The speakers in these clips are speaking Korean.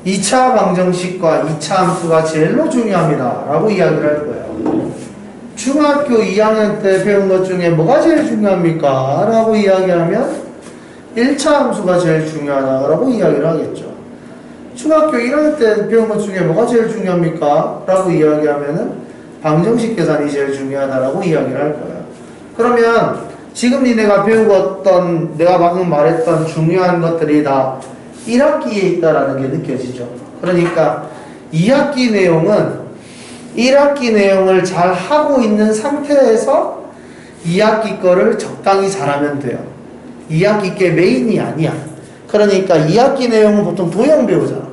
2차 방정식과 2차 함수가 제일로 중요합니다 라고 이야기를 할 거예요. 중학교 2학년 때 배운 것 중에 뭐가 제일 중요합니까? 라고 이야기하면 1차 함수가 제일 중요하다라고 이야기를 하겠죠. 중학교 1학년 때 배운 것 중에 뭐가 제일 중요합니까? 라고 이야기하면은 방정식 계산이 제일 중요하다라고 이야기를 할 거예요. 그러면 지금 니네가 배우었던 내가 방금 말했던 중요한 것들이 다 1학기에 있다라는 게 느껴지죠. 그러니까 2학기 내용은 1학기 내용을 잘 하고 있는 상태에서 2학기 거를 적당히 잘하면 돼요. 2학기 게 메인이 아니야. 그러니까 2학기 내용은 보통 도형 배우잖아.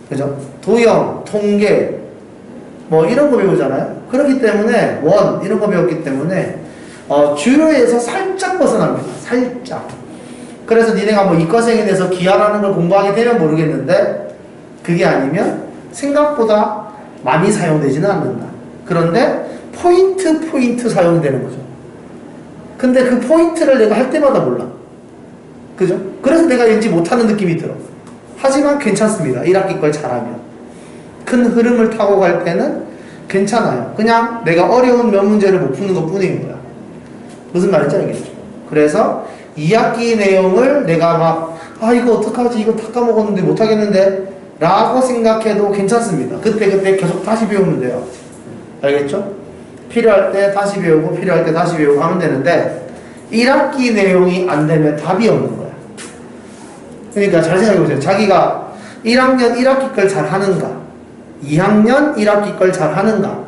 그죠? 도형, 통계, 뭐 이런 거 배우잖아요. 그렇기 때문에 원 이런 거 배웠기 때문에 주요에서 살짝 벗어납니다. 살짝. 그래서 니네가 뭐 이과생이 돼서 기하라는 걸 공부하게 되면 모르겠는데 그게 아니면 생각보다 많이 사용되지는 않는다. 그런데 포인트 사용되는 거죠. 근데 그 포인트를 내가 할 때마다 몰라. 그죠? 그래서 내가 왠지 못하는 느낌이 들어. 하지만 괜찮습니다. 1학기 걸 잘하면. 큰 흐름을 타고 갈 때는 괜찮아요. 그냥 내가 어려운 몇 문제를 못 푸는 것 뿐입니다. 무슨 말인지 알겠죠? 그래서 2학기 내용을 내가 막 이거 어떡하지? 이거 다 까먹었는데 못하겠는데? 라고 생각해도 괜찮습니다. 그때 계속 다시 배우면 돼요. 알겠죠? 필요할 때 다시 배우고 필요할 때 다시 배우고 하면 되는데 1학기 내용이 안 되면 답이 없는 거야. 그러니까 잘 생각해보세요. 자기가 1학년 1학기 걸 잘 하는가, 2학년 1학기 걸 잘 하는가,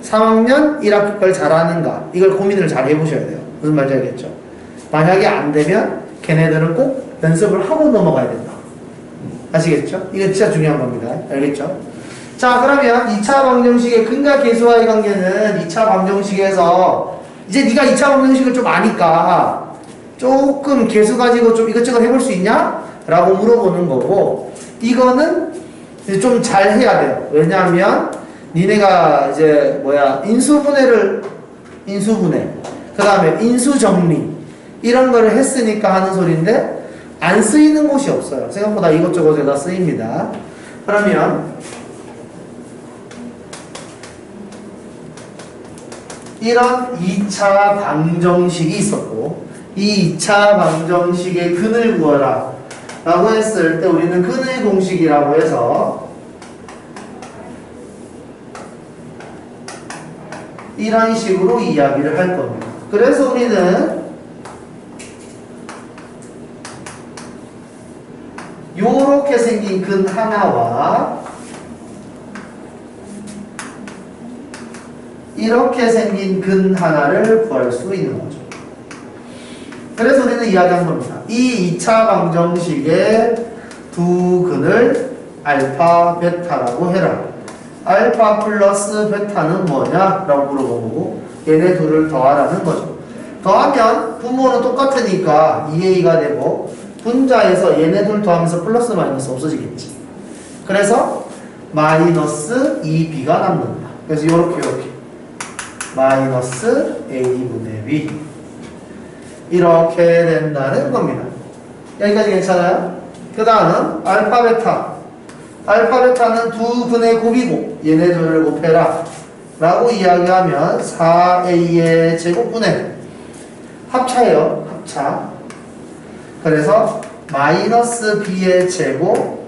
3학년 1학기 걸 잘 하는가, 이걸 고민을 잘 해보셔야 돼요. 무슨 말인지 알겠죠? 만약에 안 되면 걔네들은 꼭 연습을 하고 넘어가야 된다. 아시겠죠? 이거 진짜 중요한 겁니다. 알겠죠? 자, 그러면 2차 방정식의 근과 계수와의 관계는 2차 방정식에서 이제 네가 2차 방정식을 좀 아니까 조금 계수 가지고 좀 이것저것 해볼 수 있냐? 라고 물어보는 거고, 이거는 좀 잘 해야 돼요. 왜냐하면 니네가 이제 인수분해, 그 다음에 인수정리 이런 거를 했으니까 하는 소리인데 안 쓰이는 곳이 없어요. 생각보다 이것저것에다 쓰입니다. 그러면 이런 2차 방정식이 있었고, 이 2차 방정식의 근을 구하라 라고 했을 때 우리는 근의 공식이라고 해서 이런 식으로 이야기를 할 겁니다. 그래서 우리는 요렇게 생긴 근 하나와 이렇게 생긴 근 하나를 구할 수 있는 거죠. 그래서 우리는 이야기한 겁니다. 이 2차 방정식의 두 근을 알파, 베타라고 해라. 알파 플러스 베타는 뭐냐? 라고 물어보고 얘네 둘을 더하라는 거죠. 더하면 분모는 똑같으니까 2a가 되고 분자에서 얘네 둘 더하면서 플러스 마이너스 없어지겠지. 그래서 마이너스 2b가 남는다. 그래서 이렇게 마이너스 a분의 b 이렇게 된다는 겁니다. 여기까지 괜찮아요? 그 다음은 알파 베타. 알파 베타는 두 근의 곱이고 얘네 둘을 곱해라 라고 이야기하면 4a의 제곱분의 합차예요. 합차. 그래서 마이너스 b의 제곱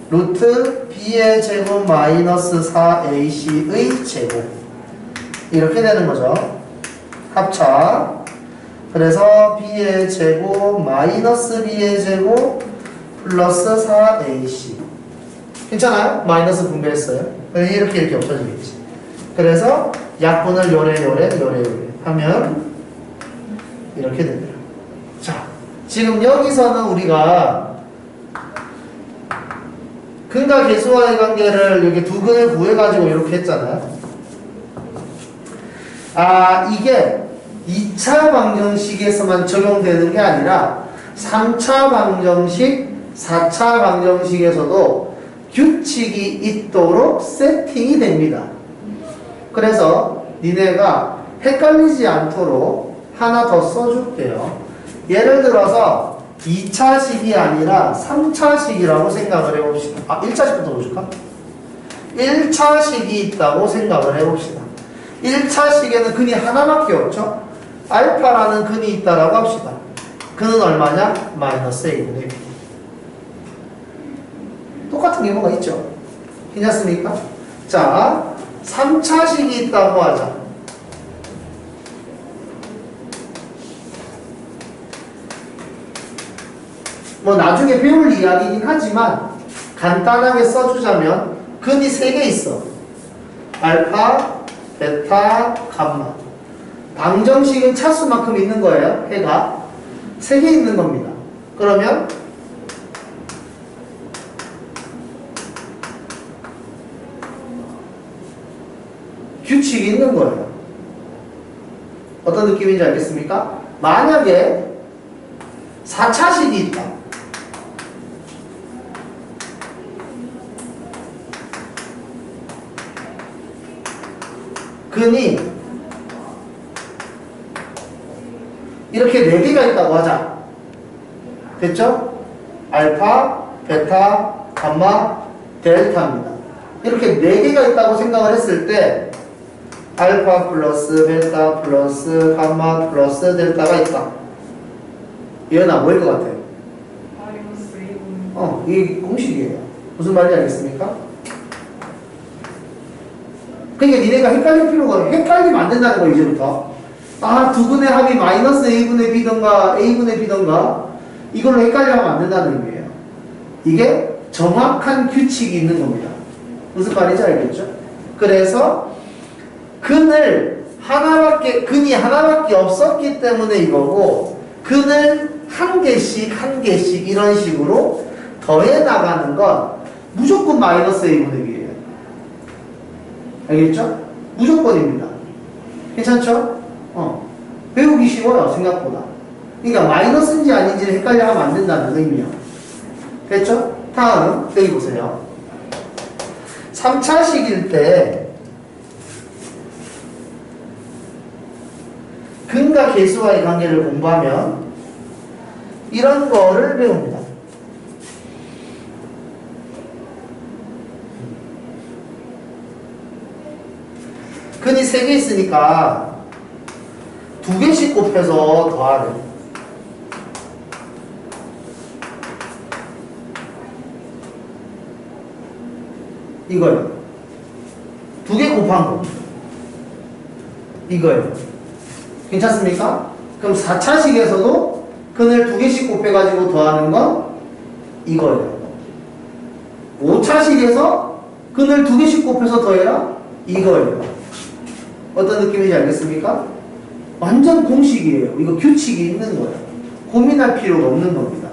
루트 b의 제곱 마이너스 4ac의 제곱 이렇게 되는 거죠. 합차. 그래서 b의 제곱 마이너스 b의 제곱 플러스 4ac 괜찮아요? 마이너스 분배했어요. 이렇게 없어지겠지. 그래서 약분을 요래 하면 이렇게 됩니다. 자, 지금 여기서는 우리가 근과 계수와의 관계를 이렇게 두 근을 구해가지고 이렇게 했잖아요. 이게 2차 방정식에서만 적용되는 게 아니라 3차 방정식, 4차 방정식에서도 규칙이 있도록 세팅이 됩니다. 그래서 니네가 헷갈리지 않도록 하나 더 써줄게요. 예를 들어서 2차식이 아니라 3차식이라고 생각을 해봅시다. 1차식부터 보실까? 1차식이 있다고 생각을 해봅시다. 1차식에는 근이 하나밖에 없죠? 알파라는 근이 있다라고 합시다. 근은 얼마냐? 마이너스 A분의 B. 똑같은 경우가 있죠? 괜찮습니까? 자, 3차식이 있다고 하자. 뭐 나중에 배울 이야기이긴 하지만 간단하게 써주자면 근이 3개 있어. 알파, 베타, 감마. 방정식은 차수만큼 있는 거예요. 해가 3개 있는 겁니다. 그러면 규칙이 있는 거예요. 어떤 느낌인지 알겠습니까? 만약에 4차식이 있다. 근이 이렇게 4개가 있다고 하자. 됐죠? 알파, 베타, 감마, 델타입니다. 이렇게 4개가 있다고 생각을 했을 때 알파 플러스 베타 플러스 감마 플러스 델타가 있다. 얘는 뭐일 것 같아요? 이게 공식이에요. 무슨 말인지 알겠습니까? 그러니까 니네가 헷갈릴 필요가 없어요. 헷갈리면 안 된다는 거 이제부터. 두 분의 합이 마이너스 A분의 B던가 A분의 B던가 이걸로 헷갈리면 안 된다는 의미예요. 이게 정확한 규칙이 있는 겁니다. 무슨 말인지 알겠죠? 그래서 근이 하나밖에 없었기 때문에 이거고, 근을 한 개씩 이런 식으로 더해 나가는 건 무조건 마이너스 A분의 B예요. 알겠죠? 무조건입니다. 괜찮죠? 배우기 쉬워요, 생각보다. 그러니까 마이너스인지 아닌지를 헷갈려 하면 안 된다는 의미요. 됐죠? 다음, 여기 보세요. 3차식일 때 근과 계수와의 관계를 공부하면 이런 거를 배웁니다. 근이 3개 있으니까 2개씩 곱해서 더하래. 이거예요. 2개 곱한 거. 이거예요. 괜찮습니까? 그럼 4차식에서도 근을 2개씩 곱해가지고 더하는 건 이거예요. 5차식에서 근을 2개씩 곱해서 더해라? 이거예요. 어떤 느낌인지 알겠습니까? 완전 공식이에요. 이거 규칙이 있는 거예요. 고민할 필요가 없는 겁니다.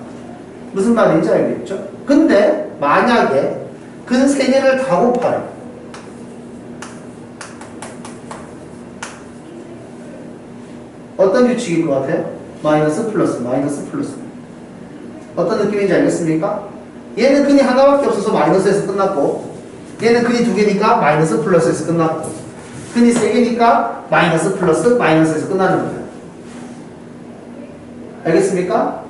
무슨 말인지 알겠죠? 근데 만약에 근 3개를 다 곱하래. 어떤 규칙일 것 같아요? 마이너스 플러스. 어떤 느낌인지 알겠습니까? 얘는 근이 하나밖에 없어서 마이너스에서 끝났고, 얘는 근이 2개니까 마이너스 플러스에서 끝났고, 근이 3개니까 마이너스 플러스 마이너스에서 끝나는 거예요. 알겠습니까?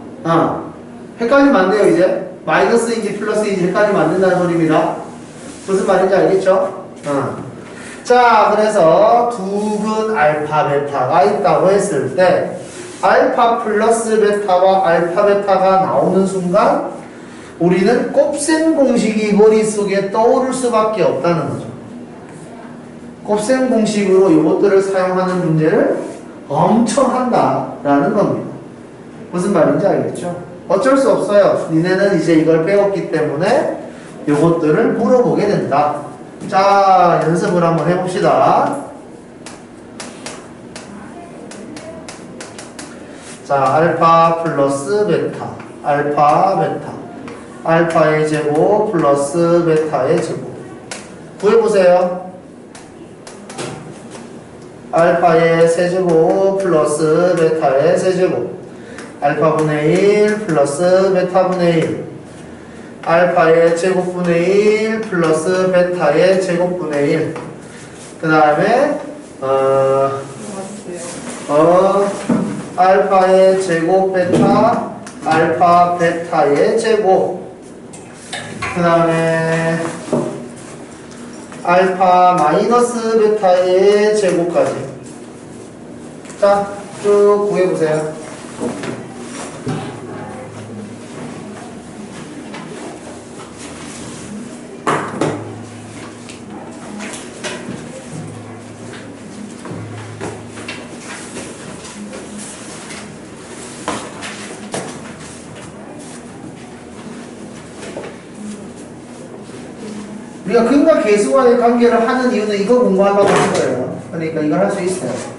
헷갈리면 안 돼요, 이제. 마이너스인지 플러스인지 헷갈리면 안 된다는 소리입니다. 무슨 말인지 알겠죠? 자, 그래서 두 근 알파, 베타가 있다고 했을 때 알파 플러스 베타와 알파, 베타가 나오는 순간 우리는 곱셈 공식이 머릿속에 떠오를 수밖에 없다는 거죠. 곱셈 공식으로 이것들을 사용하는 문제를 엄청 한다라는 겁니다. 무슨 말인지 알겠죠? 어쩔 수 없어요. 니네는 이제 이걸 배웠기 때문에 이것들을 물어보게 된다. 자, 연습을 한번 해봅시다. 자, 알파 플러스 베타, 알파, 베타, 알파의 제곱 플러스 베타의 제곱. 구해보세요. 알파의 세제곱 플러스 베타의 세제곱, 알파분의 1 플러스 베타분의 1, 알파의 제곱분의 1 플러스 베타의 제곱분의 1. 그 다음에 알파의 제곱 베타 알파 베타의 제곱, 그 다음에 알파 마이너스 베타의 제곱까지. 자, 쭉 구해보세요. 우리가 근과 계수와의 관계를 하는 이유는 이거 공부하려고 하는 거예요. 그러니까 이걸 할 수 있어요.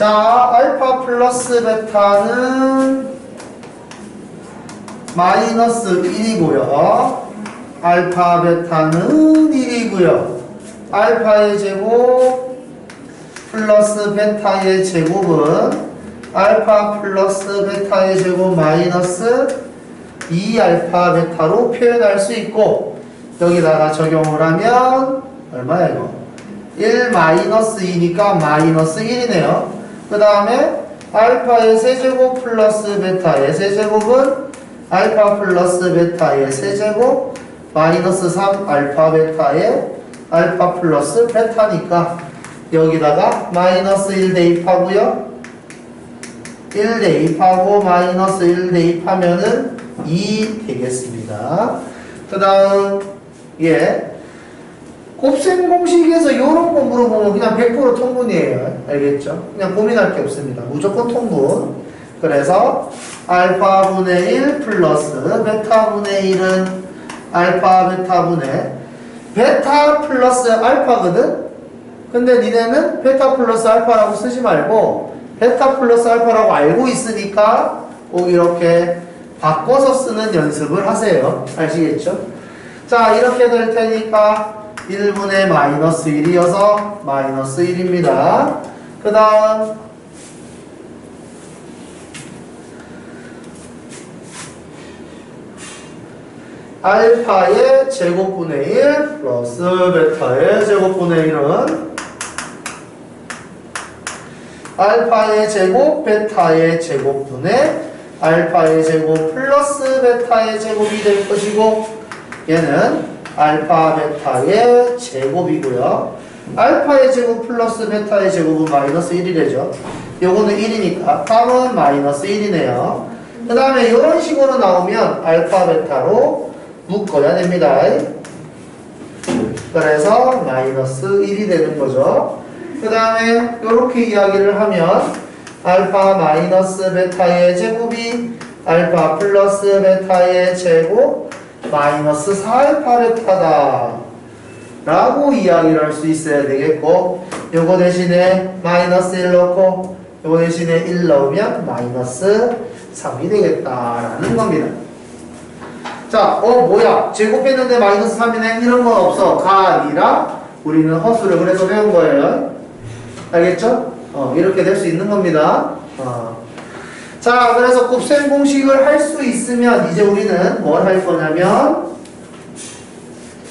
자, 알파 플러스 베타는 마이너스 1이고요. 알파 베타는 1이고요. 알파의 제곱 플러스 베타의 제곱은 알파 플러스 베타의 제곱 마이너스 2알파 베타로 표현할 수 있고, 여기다가 적용을 하면 얼마야 이거? 1 마이너스 2니까 마이너스 1이네요. 그 다음에 알파의 세제곱 플러스 베타의 세제곱은 알파 플러스 베타의 세제곱 마이너스 3 알파 베타의 알파 플러스 베타니까 여기다가 마이너스 1 대입하고요. 1 대입하고 마이너스 1 대입하면은 2 되겠습니다. 그 다음 곱셈 공식에서 이런 거 물어보면 그냥 100% 통분이에요. 알겠죠? 그냥 고민할 게 없습니다. 무조건 통분. 그래서 알파분의 1 플러스 베타분의 1은 알파 베타분의 베타 플러스 알파거든? 근데 니네는 베타 플러스 알파라고 쓰지 말고 베타 플러스 알파라고 알고 있으니까 꼭 이렇게 바꿔서 쓰는 연습을 하세요. 아시겠죠? 자, 이렇게 될 테니까 1분의 마이너스 1이어서 마이너스 1입니다. 그 다음 알파의 제곱분의 1 플러스 베타의 제곱분의 1은 알파의 제곱 베타의 제곱분의 알파의 제곱 플러스 베타의 제곱이 될 것이고, 얘는 알파 베타의 제곱이고요. 알파의 제곱 플러스 베타의 제곱은 마이너스 1이 되죠. 요거는 1이니까 답은 마이너스 1이네요. 그 다음에 이런 식으로 나오면 알파 베타로 묶어야 됩니다. 그래서 마이너스 1이 되는 거죠. 그 다음에 이렇게 이야기를 하면 알파 마이너스 베타의 제곱이 알파 플러스 베타의 제곱 마이너스 4알파 베타다 라고 이야기를 할 수 있어야 되겠고, 요거 대신에 마이너스 1 넣고 요거 대신에 1 넣으면 마이너스 3이 되겠다라는 겁니다. 자, 뭐야? 제곱했는데 마이너스 3이네? 이런 건 없어. 가 아니라 우리는 허수를 그래서 배운 거예요. 알겠죠? 이렇게 될 수 있는 겁니다. 자, 그래서 곱셈 공식을 할 수 있으면 이제 우리는 뭘 할 거냐면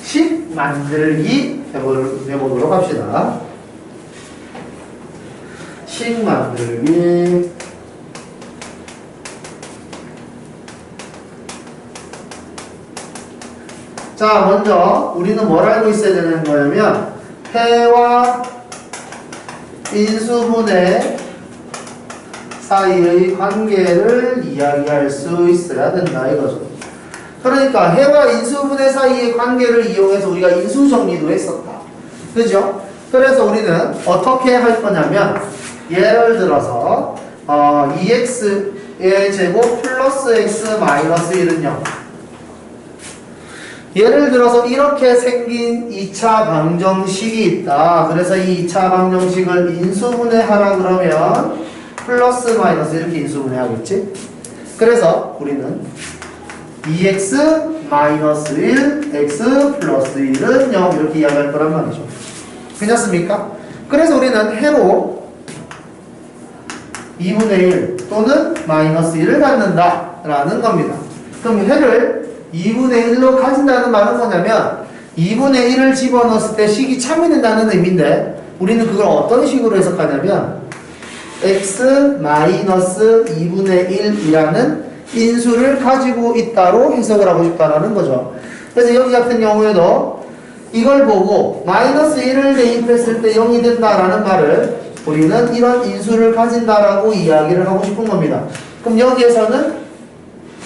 식 만들기 해보도록 합시다. 식 만들기. 자, 먼저 우리는 뭘 알고 있어야 되는 거냐면 해와 인수분해 사이의 관계를 이야기할 수 있어야 된다 이거죠. 그러니까 해와 인수분해 사이의 관계를 이용해서 우리가 인수정리도 했었다. 그죠? 그래서 우리는 어떻게 할 거냐면 예를 들어서 2x의 제곱 플러스 x 마이너스 1은 0. 예를 들어서 이렇게 생긴 2차 방정식이 있다. 그래서 이 2차 방정식을 인수분해하라 그러면 플러스 마이너스 이렇게 인수분해하겠지? 그래서 우리는 2x 마이너스 1 x 플러스 1은 0 이렇게 이야기할 거란 말이죠. 괜찮습니까? 그래서 우리는 해로 2분의 1 또는 마이너스 1을 갖는다 라는 겁니다. 그럼 해를 2분의 1로 가진다는 말은 뭐냐면 2분의 1을 집어넣었을 때 식이 참여된다는 의미인데, 우리는 그걸 어떤 식으로 해석하냐면 x 마이너스 2분의 1이라는 인수를 가지고 있다로 해석을 하고 싶다라는 거죠. 그래서 여기 같은 경우에도 이걸 보고 마이너스 1을 대입했을 때 0이 된다라는 말을 우리는 이런 인수를 가진다라고 이야기를 하고 싶은 겁니다. 그럼 여기에서는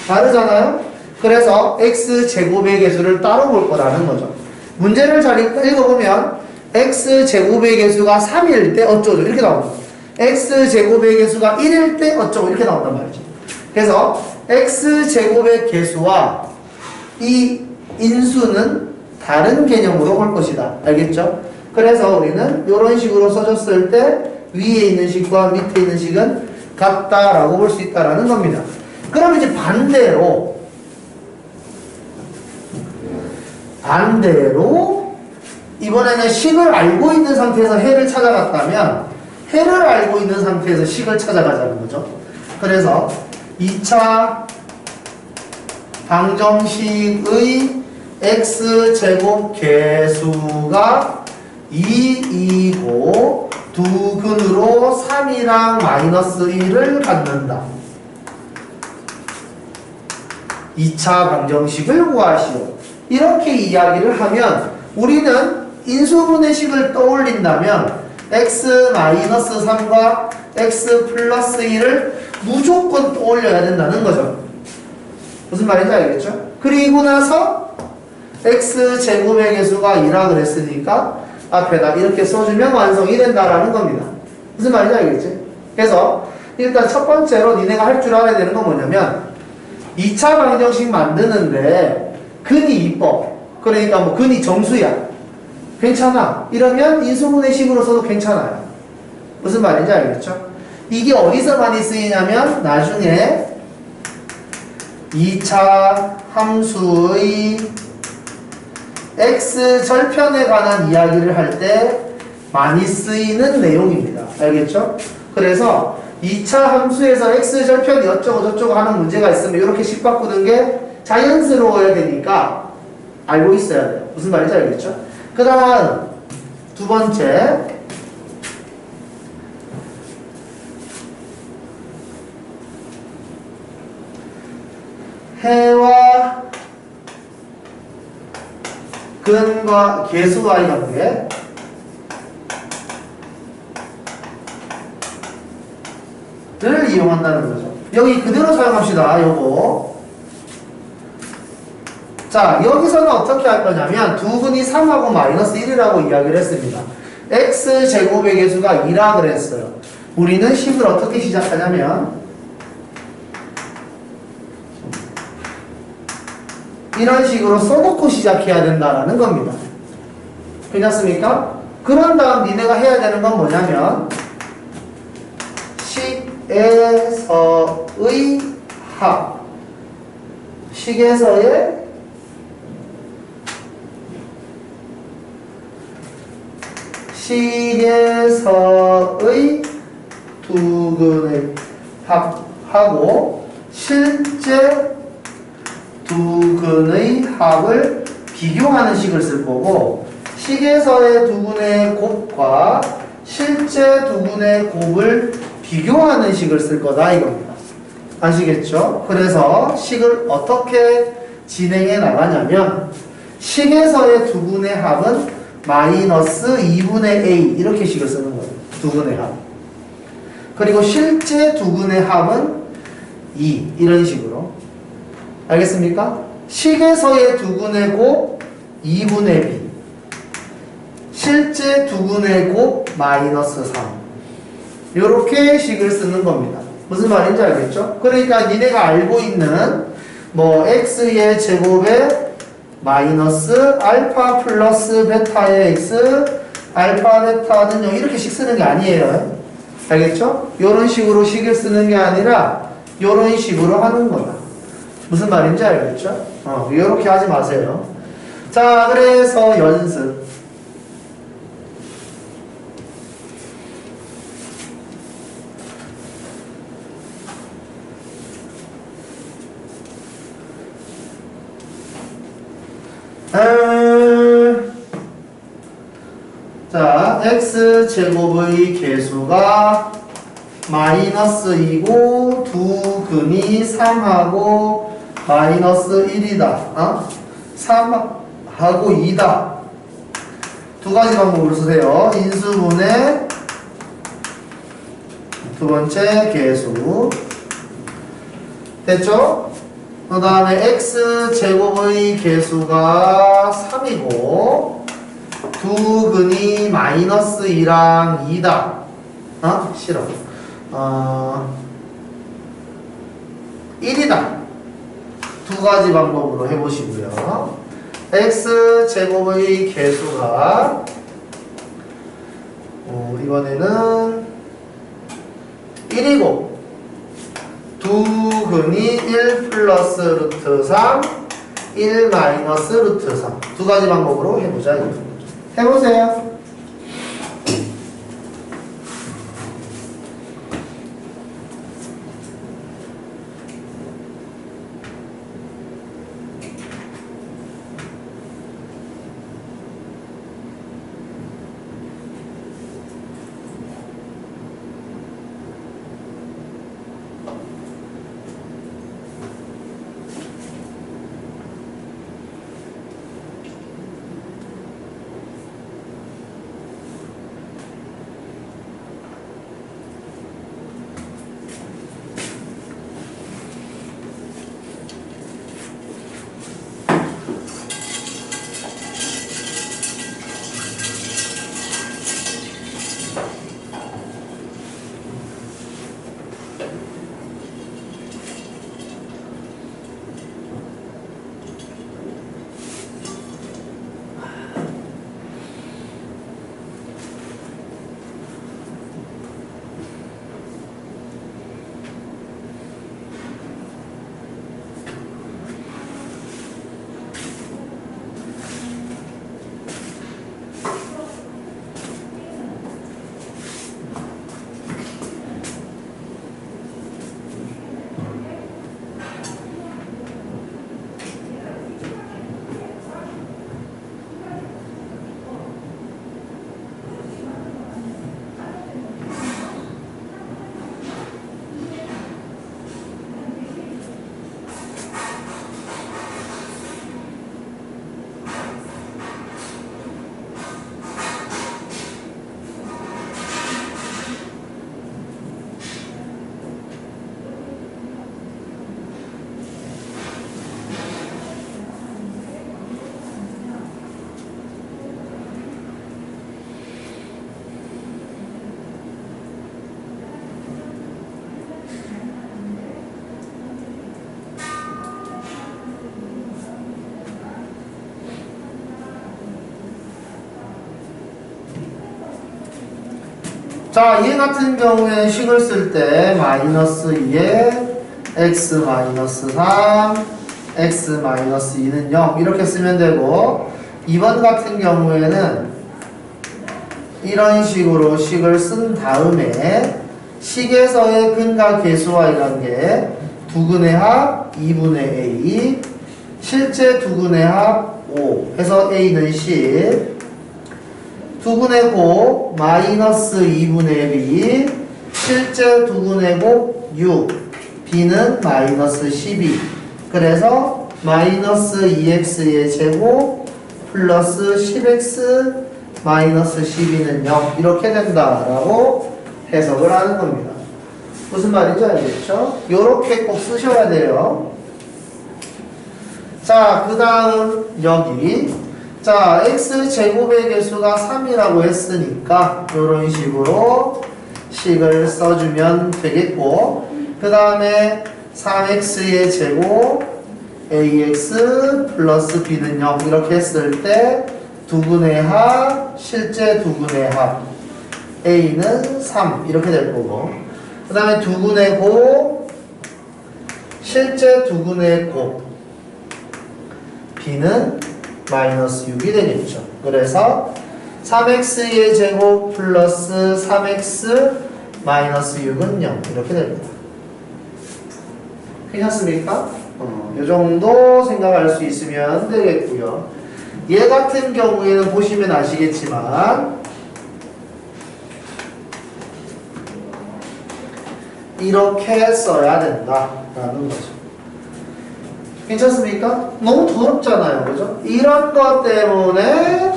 다르잖아요? 그래서 x제곱의 개수를 따로 볼 거라는 거죠. 문제를 잘 읽어보면 x제곱의 개수가 3일 때 어쩌고 이렇게 나옵니다. x제곱의 개수가 1일 때 어쩌고 이렇게 나온단 말이죠. 그래서 x제곱의 개수와 이 인수는 다른 개념으로 볼 것이다. 알겠죠? 그래서 우리는 이런 식으로 써줬을 때 위에 있는 식과 밑에 있는 식은 같다라고 볼 수 있다라는 겁니다. 그럼 이제 반대로 이번에는 식을 알고 있는 상태에서 해를 찾아갔다면 해를 알고 있는 상태에서 식을 찾아가자는 거죠. 그래서 2차 방정식의 x제곱 개수가 2이고 두 근으로 3이랑 마이너스 1을 갖는다. 2차 방정식을 구하시오. 이렇게 이야기를 하면 우리는 인수분해식을 떠올린다면 x-3과 x 플러스 1을 무조건 떠올려야 된다는 거죠. 무슨 말인지 알겠죠? 그리고 나서 x제곱의 개수가 2라 그랬으니까 앞에다 이렇게 써주면 완성이 된다라는 겁니다. 무슨 말인지 알겠지? 그래서 일단 첫 번째로 니네가 할 줄 알아야 되는 건 뭐냐면 2차 방정식 만드는데 근이 이뻐. 그러니까 뭐 근이 정수야. 괜찮아. 이러면 인수분해식으로 써도 괜찮아요. 무슨 말인지 알겠죠? 이게 어디서 많이 쓰이냐면 나중에 2차 함수의 x 절편에 관한 이야기를 할 때 많이 쓰이는 내용입니다. 알겠죠? 그래서 2차 함수에서 x 절편이 어쩌고 저쩌고 하는 문제가 있으면 이렇게 식 바꾸는 게 자연스러워야 되니까 알고 있어야 돼요. 무슨 말인지 알겠죠? 그 다음 두 번째, 해와 근과 계수와의 관계. 를 이용한다는 거죠. 여기 그대로 사용합시다. 요거. 자, 여기서는 어떻게 할 거냐면 두 근이 3하고 마이너스 1이라고 이야기를 했습니다. x제곱의 계수가 2라 그랬어요. 우리는 식을 어떻게 시작하냐면 이런 식으로 써놓고 시작해야 된다라는 겁니다. 괜찮습니까? 그런 다음 니네가 해야 되는 건 뭐냐면 식에서의 합, 식에서의 두 근의 합하고 실제 두 근의 합을 비교하는 식을 쓸 거고, 식에서의 두 근의 곱과 실제 두 근의 곱을 비교하는 식을 쓸 거다 이겁니다. 아시겠죠? 그래서 식을 어떻게 진행해 나가냐면 식에서의 두 근의 합은 마이너스 2분의 a 이렇게 식을 쓰는 거예요. 두 근의 합. 그리고 실제 두 근의 합은 2 이런 식으로. 알겠습니까? 식에서의 두 근의 곱 2분의 b, 실제 두 근의 곱 마이너스 3 이렇게 식을 쓰는 겁니다. 무슨 말인지 알겠죠? 그러니까 니네가 알고 있는 뭐 x의 제곱에 마이너스 알파 플러스 베타의 x 알파 베타는 이렇게씩 쓰는 게 아니에요. 알겠죠? 이런 식으로 식을 쓰는 게 아니라 이런 식으로 하는 거다. 무슨 말인지 알겠죠? 이렇게 하지 마세요. 자, 그래서 연습. 자, x제곱의 계수가 마이너스 2고 두 근이 3하고 마이너스 1이다. 3하고 2다. 두 가지 방법으로 쓰세요. 인수분해 두 번째 계수. 됐죠? 그 다음에 x제곱의 계수가 3이고 두 근이 마이너스 2랑 2다. 싫어. 1이다. 두 가지 방법으로 해보시고요. x제곱의 계수가 이번에는 1이고 두 근이 1 플러스 루트 3 1 마이너스 루트 3 두 가지 방법으로 해보자. 해보세요. 자, 얘 같은 경우에는 식을 쓸 때 마이너스 2에 x 마이너스 3, x 마이너스 2는 0 이렇게 쓰면 되고, 2번 같은 경우에는 이런 식으로 식을 쓴 다음에 식에서의 근과 계수와이란 게 두근의 합 2분의 a, 실제 두근의 합 5 해서 a는 10, 두근의 곱 마이너스 2분의 b, 실제 두근의 곱 6, b는 마이너스 12. 그래서 마이너스 2x의 제곱 플러스 10x 마이너스 12는 0 이렇게 된다라고 해석을 하는 겁니다. 무슨 말인지 알겠죠? 요렇게 꼭 쓰셔야 돼요. 자, 그 다음 여기 자, x제곱의 개수가 3이라고 했으니까 요런 식으로 식을 써주면 되겠고, 그 다음에 3x의 제곱 ax 플러스 b는 0 이렇게 했을 때 두근의 합, 실제 두근의 합 a는 3 이렇게 될 거고, 그 다음에 두근의 곱, 실제 두근의 곱 b는 마이너스 6이 되겠죠. 그래서 3x의 제곱 플러스 3x 마이너스 6은 0 이렇게 됩니다. 괜찮습니까? 이 정도 생각할 수 있으면 되겠고요. 얘 같은 경우에는 보시면 아시겠지만 이렇게 써야 된다라는 거죠. 괜찮습니까? 너무 더럽잖아요. 그죠? 이런 것 때문에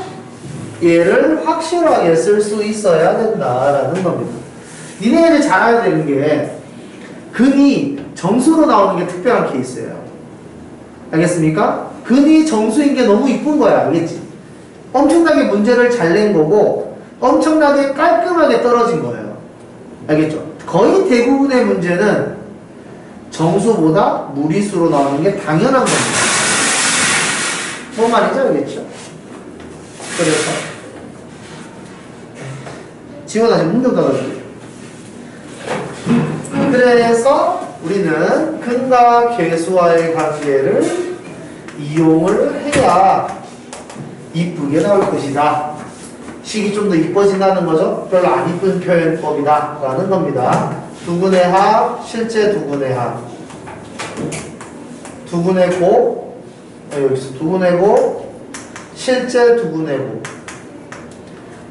얘를 확실하게 쓸 수 있어야 된다라는 겁니다. 니네들이 잘 알아야 되는 게 근이 정수로 나오는 게 특별한 케이스예요. 알겠습니까? 근이 정수인 게 너무 이쁜 거야. 알겠지? 엄청나게 문제를 잘 낸 거고 엄청나게 깔끔하게 떨어진 거예요. 알겠죠? 거의 대부분의 문제는 정수보다 무리수로 나오는 게 당연한 겁니다. 뭔 말인지 알겠죠? 그래서 지원아 지금 문좀 닫아줄게. 그래서 우리는 근과 계수와의 관계를 이용을 해야 이쁘게 나올 것이다. 식이 좀 더 이뻐진다는 거죠. 별로 안 이쁜 표현법이다 라는 겁니다. 두근의 합, 실제 두근의 합, 두근의 곱, 여기서 두근의 곱, 실제 두근의 곱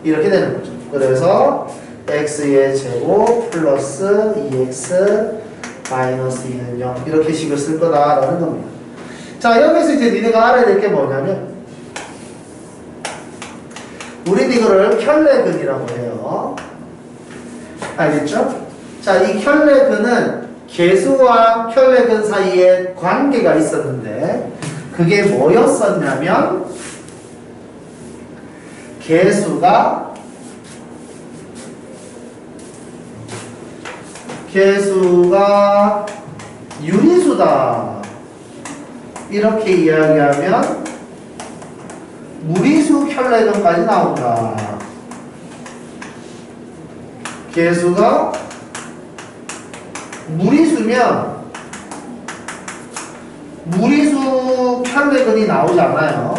이렇게 되는 거죠. 그래서 x의 제곱 플러스 2x 마이너스 2는 0 이렇게 식을 쓸 거다라는 겁니다. 자, 여기서 이제 니네가 알아야 될 게 뭐냐면 우린 이거를 켤레근이라고 해요. 알겠죠? 자, 이 켤레근은 계수와 켤레근 사이에 관계가 있었는데 그게 뭐였었냐면 계수가 유리수다 이렇게 이야기하면 무리수 켤레근까지 나온다. 계수가 무리수면 무리수 켤레근이 나오잖아요.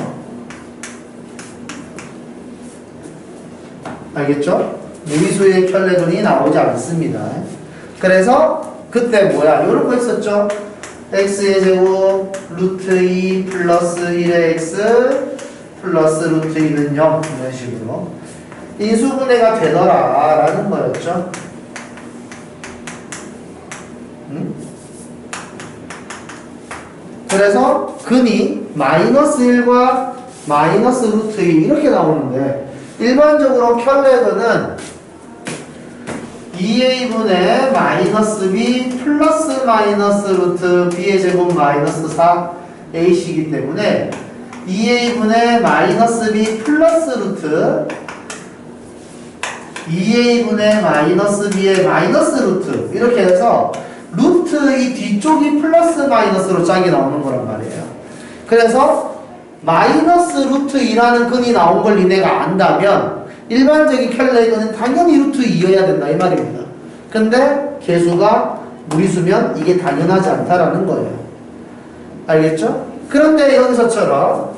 알겠죠? 무리수의 켤레근이 나오지 않습니다. 그래서 그때 뭐야? 요런 거 있었죠? x의 제곱 루트 2 플러스 1의 x 플러스 루트 2는 0 이런 식으로 인수분해가 되더라 라는 거였죠. 그래서 근이 마이너스 1과 마이너스 루트 2 이렇게 나오는데 일반적으로 켤레근은 2a분의 마이너스 b 플러스 마이너스 루트 b의 제곱 마이너스 4a시기 때문에 2a분의 마이너스 b 플러스 루트 2a분의 마이너스 b의 마이너스 루트 이렇게 해서 루트 이 뒤쪽이 플러스 마이너스로 짝이 나오는 거란 말이에요. 그래서 마이너스 루트 2라는 근이 나온 걸 니네가 안다면 일반적인 켈레이건은 당연히 루트 2여야 된다 이 말입니다. 근데 개수가 무리수면 이게 당연하지 않다라는 거예요. 알겠죠? 그런데 여기서처럼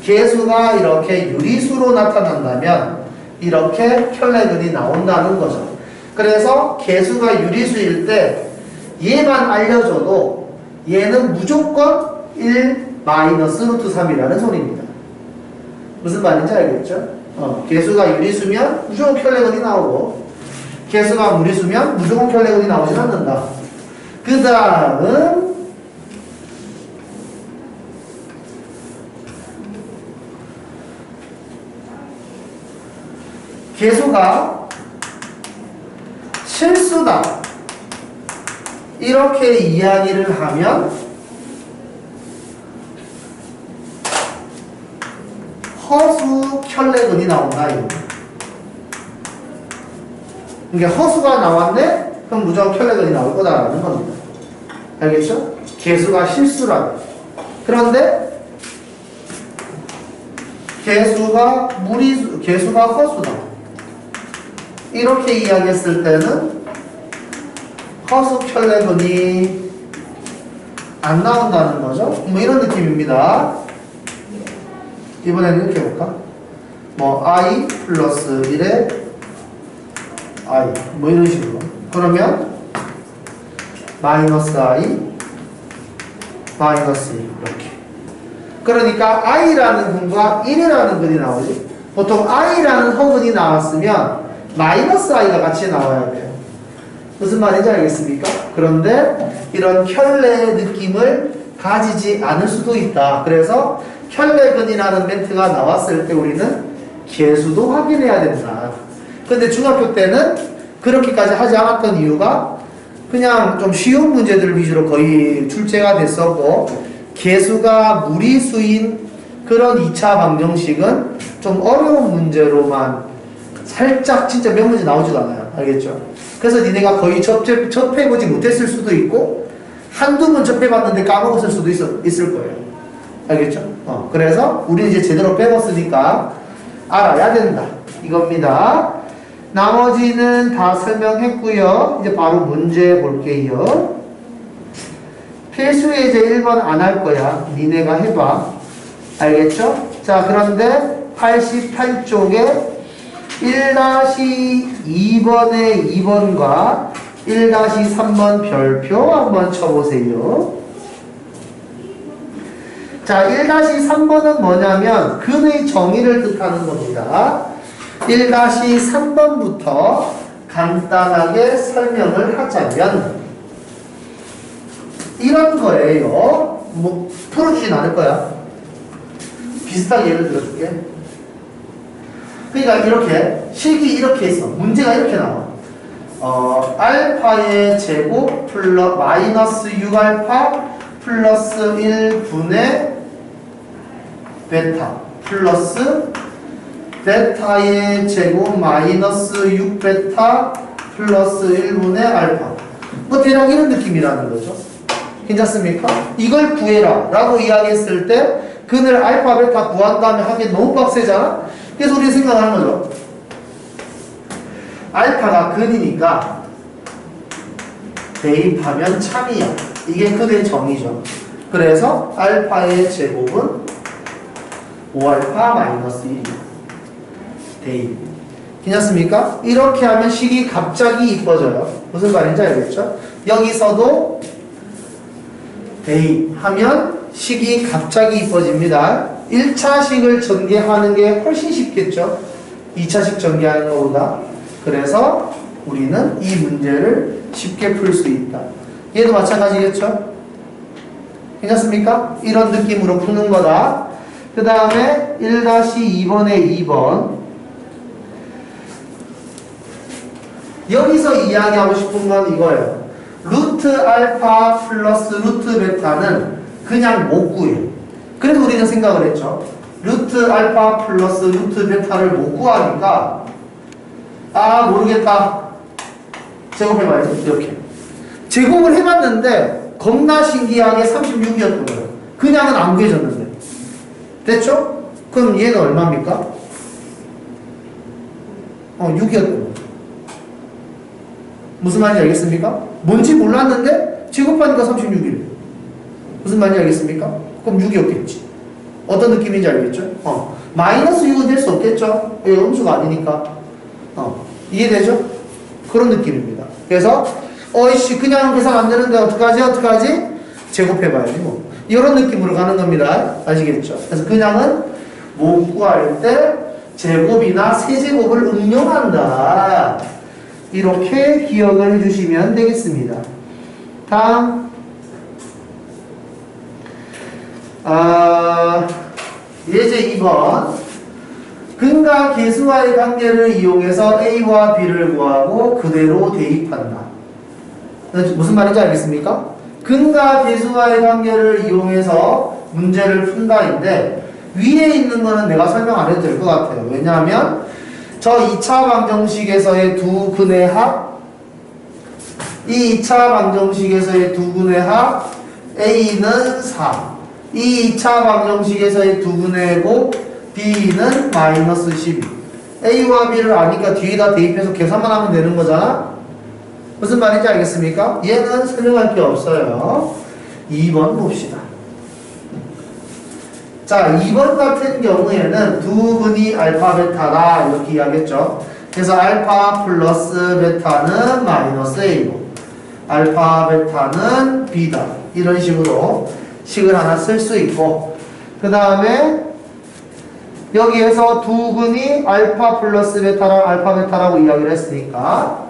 개수가 이렇게 유리수로 나타난다면 이렇게 켈레이건이 나온다는 거죠. 그래서 개수가 유리수일 때 얘만 알려줘도 얘는 무조건 1 마이너스 루트 3이라는 소리입니다. 무슨 말인지 알겠죠? 개수가 유리수면 무조건 켈레이건이 나오고 개수가 무리수면 무조건 켈레이건이 나오진 않는다. 그 다음은 개수가 실수다 이렇게 이야기를 하면 허수 켈레이건이 나온다 이거. 그러니까 허수가 나왔네? 그럼 무조건 켈레이건이 나올 거다라는 겁니다. 알겠죠? 개수가 실수라. 그런데 개수가 허수다. 이렇게 이야기했을 때는 허수 켈레이건이 안 나온다는 거죠. 뭐 이런 느낌입니다. 이번에는 이렇게 해볼까? 뭐 i 플러스 1에 i 뭐 이런 식으로. 그러면 마이너스 i 마이너스 1 이렇게. 그러니까 i라는 근과 1이라는 근이 나오지. 보통 i라는 허근이 나왔으면 마이너스 i가 같이 나와야 돼요. 무슨 말인지 알겠습니까? 그런데 이런 켤레의 느낌을 가지지 않을 수도 있다. 그래서 켤레근이라는 멘트가 나왔을 때 우리는 개수도 확인해야 된다. 근데 중학교 때는 그렇게까지 하지 않았던 이유가 그냥 좀 쉬운 문제들 위주로 거의 출제가 됐었고 개수가 무리수인 그런 2차 방정식은 좀 어려운 문제로만 살짝 진짜 몇 문제 나오지도 않아요. 알겠죠? 그래서 니네가 거의 접해보지 못했을 수도 있고 한두 번 접해봤는데 까먹었을 수도 있을 거예요. 알겠죠? 그래서 우리는 이제 제대로 배웠으니까 알아야 된다. 이겁니다. 나머지는 다 설명했고요. 이제 바로 문제 볼게요. 필수 예제 1번 안 할 거야. 니네가 해봐. 알겠죠? 자, 그런데 88쪽에 1-2번의 2번과 1-3번 별표 한번 쳐보세요. 자, 1-3번은 뭐냐면 근의 정의를 뜻하는 겁니다. 1-3번부터 간단하게 설명을 하자면 이런 거예요. 뭐 풀어주진 않을 거야. 비슷하게 예를 들어줄게. 그러니까 이렇게 식이 이렇게 있어. 문제가 이렇게 나와. 알파의 제곱 플러스 마이너스 6알파 플러스 1분의 베타 플러스 베타의 제곱 마이너스 6베타 플러스 1분의 알파. 뭐 대략 이런 느낌이라는 거죠. 괜찮습니까? 이걸 구해라 라고 이야기했을 때 근을 알파 베타 구한 다음에 하기 너무 빡세잖아. 그래서 우리 생각하는 거죠. 알파가 근이니까 대입하면 참이야. 이게 근의 정의죠. 그래서 알파의 제곱은 5알파 마이너스 1이야. 대입. 괜찮습니까? 이렇게 하면 식이 갑자기 이뻐져요. 무슨 말인지 알겠죠? 여기서도 대입하면 식이 갑자기 이뻐집니다. 1차식을 전개하는 게 훨씬 쉽겠죠? 2차식 전개하는 것보다. 그래서 우리는 이 문제를 쉽게 풀 수 있다. 얘도 마찬가지겠죠? 괜찮습니까? 이런 느낌으로 푸는 거다. 그 다음에 1-2번의 2번. 여기서 이야기하고 싶은 건 이거예요. 루트 알파 플러스 루트 베타는 그냥 못 구해요. 그래서 우리는 생각을 했죠. 루트 알파 플러스 루트 베타를 못 구하니까 모르겠다. 제곱해봐야지. 이렇게 제곱을 해봤는데 겁나 신기하게 36이었던 거예요. 그냥은 안 구해졌는데. 됐죠? 그럼 얘는 얼마입니까? 6이었던 거죠. 무슨 말인지 알겠습니까? 뭔지 몰랐는데 취급하니까 36이래. 무슨 말인지 알겠습니까? 그럼 6이었겠지. 어떤 느낌인지 알겠죠? 마이너스 6은 될 수 없겠죠? 이게 음수가 아니니까. 이해되죠? 그런 느낌입니다. 그래서 어이씨 그냥 계산 안 되는데 어떡하지? 제곱해봐야지 뭐. 이런 느낌으로 가는 겁니다. 아시겠죠? 그래서 그냥은 못 구할 때 제곱이나 세제곱을 응용한다. 이렇게 기억을 해주시면 되겠습니다. 다음 예제 2번 근과 계수와의 관계를 이용해서 A와 B를 구하고 그대로 대입한다. 무슨 말인지 알겠습니까? 근과 계수와의 관계를 이용해서 문제를 푼다인데 위에 있는 거는 내가 설명 안 해도 될 것 같아요. 왜냐하면 저 2차 방정식에서의 두 근의 합, 이 2차 방정식에서의 두 근의 합 A는 4, 이 2차 방정식에서의 두 근의 곱 B는 마이너스 12. A와 B를 아니까 뒤에다 대입해서 계산만 하면 되는 거잖아? 무슨 말인지 알겠습니까? 얘는 설명할 게 없어요. 2번 봅시다. 자, 2번 같은 경우에는 두 근이 알파 베타다 이렇게 이야기했죠. 그래서 알파 플러스 베타는 마이너스 A고 알파 베타는 B다. 이런 식으로 식을 하나 쓸 수 있고 그 다음에 여기에서 두 근이 알파 플러스 베타랑 알파 베타라고 이야기를 했으니까